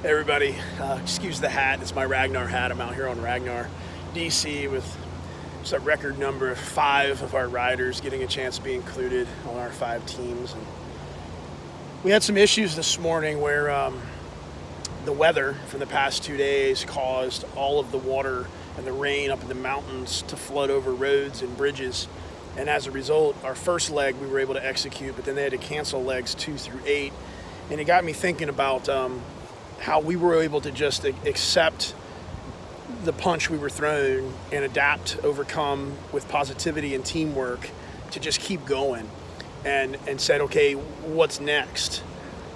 Hey everybody, excuse the hat. It's my Ragnar hat. I'm out here on Ragnar, DC with just a record number of 5 of our riders getting a chance to be included on our 5 teams. And we had some issues this morning where the weather for the past 2 days caused all of the water and the rain up in the mountains to flood over roads and bridges. And as a result, our first leg we were able to execute, but then they had to cancel legs 2 through 8. And it got me thinking about how we were able to just accept the punch we were thrown and adapt, overcome with positivity and teamwork to just keep going and said, okay, what's next?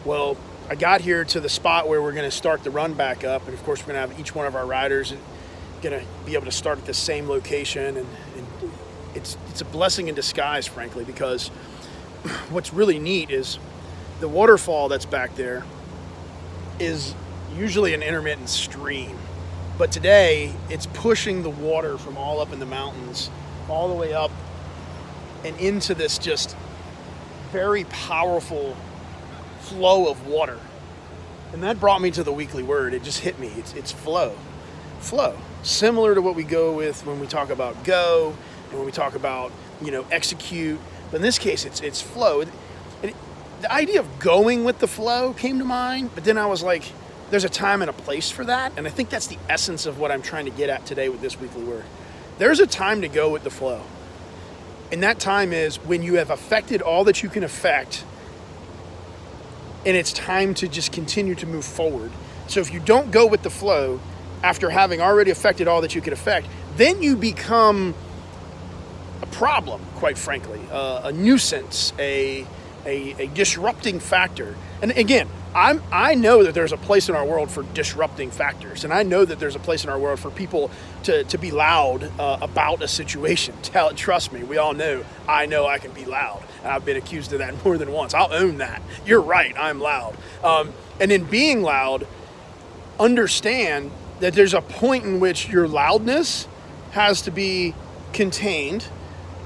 Well, I got here to the spot where we're going to start the run back up. And of course, we're going to have each one of our riders going to be able to start at the same location. And it's a blessing in disguise, frankly, because what's really neat is the waterfall that's back there is usually an intermittent stream. But today, it's pushing the water from all up in the mountains, all the way up and into this just very powerful flow of water. And that brought me to the weekly word. It just hit me. It's flow. Flow. Similar to what we go with when we talk about go and when we talk about, execute. But in this case, it's flow. The idea of going with the flow came to mind, but then I was like, there's a time and a place for that. And I think that's the essence of what I'm trying to get at today with this weekly word. There's a time to go with the flow. And that time is when you have affected all that you can affect, and it's time to just continue to move forward. So if you don't go with the flow after having already affected all that you could affect, then you become a problem, quite frankly, a nuisance, a disrupting factor. And again, I know that there's a place in our world for disrupting factors, and I know that there's a place in our world for people to be loud about a situation. Trust me, we all know I can be loud, and I've been accused of that more than once. I'll own that. You're right, I'm loud. And in being loud, understand that there's a point in which your loudness has to be contained,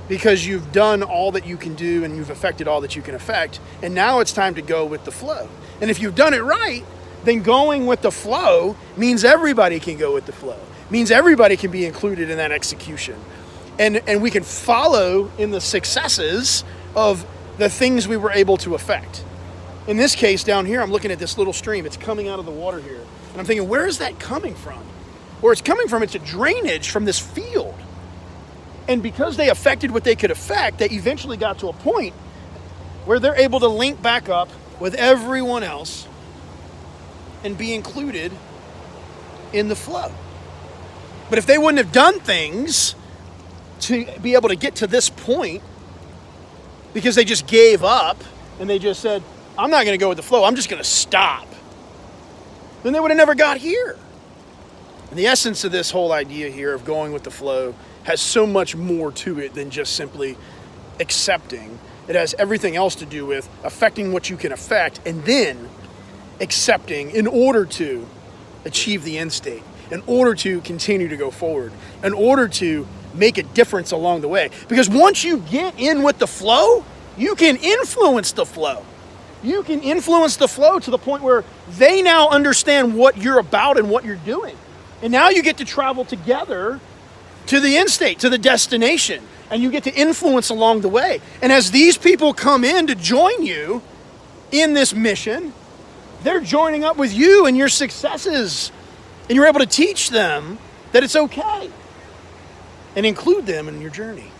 because you've done all that you can do and you've affected all that you can affect. And now it's time to go with the flow. And if you've done it right, then going with the flow means everybody can go with the flow. Means everybody can be included in that execution. And we can follow in the successes of the things we were able to affect. In this case down here, I'm looking at this little stream. It's coming out of the water here. And I'm thinking, where is that coming from? Where it's coming from, it's a drainage from this field. And because they affected what they could affect, they eventually got to a point where they're able to link back up with everyone else and be included in the flow. But if they wouldn't have done things to be able to get to this point, because they just gave up and they just said, I'm not going to go with the flow, I'm just going to stop, then they would have never got here. And the essence of this whole idea here of going with the flow has so much more to it than just simply accepting. It has everything else to do with affecting what you can affect and then accepting in order to achieve the end state, in order to continue to go forward, in order to make a difference along the way. Because once you get in with the flow, you can influence the flow. You can influence the flow to the point where they now understand what you're about and what you're doing. And now you get to travel together to the end state, to the destination, and you get to influence along the way. And as these people come in to join you in this mission, they're joining up with you in your successes, and you're able to teach them that it's okay and include them in your journey.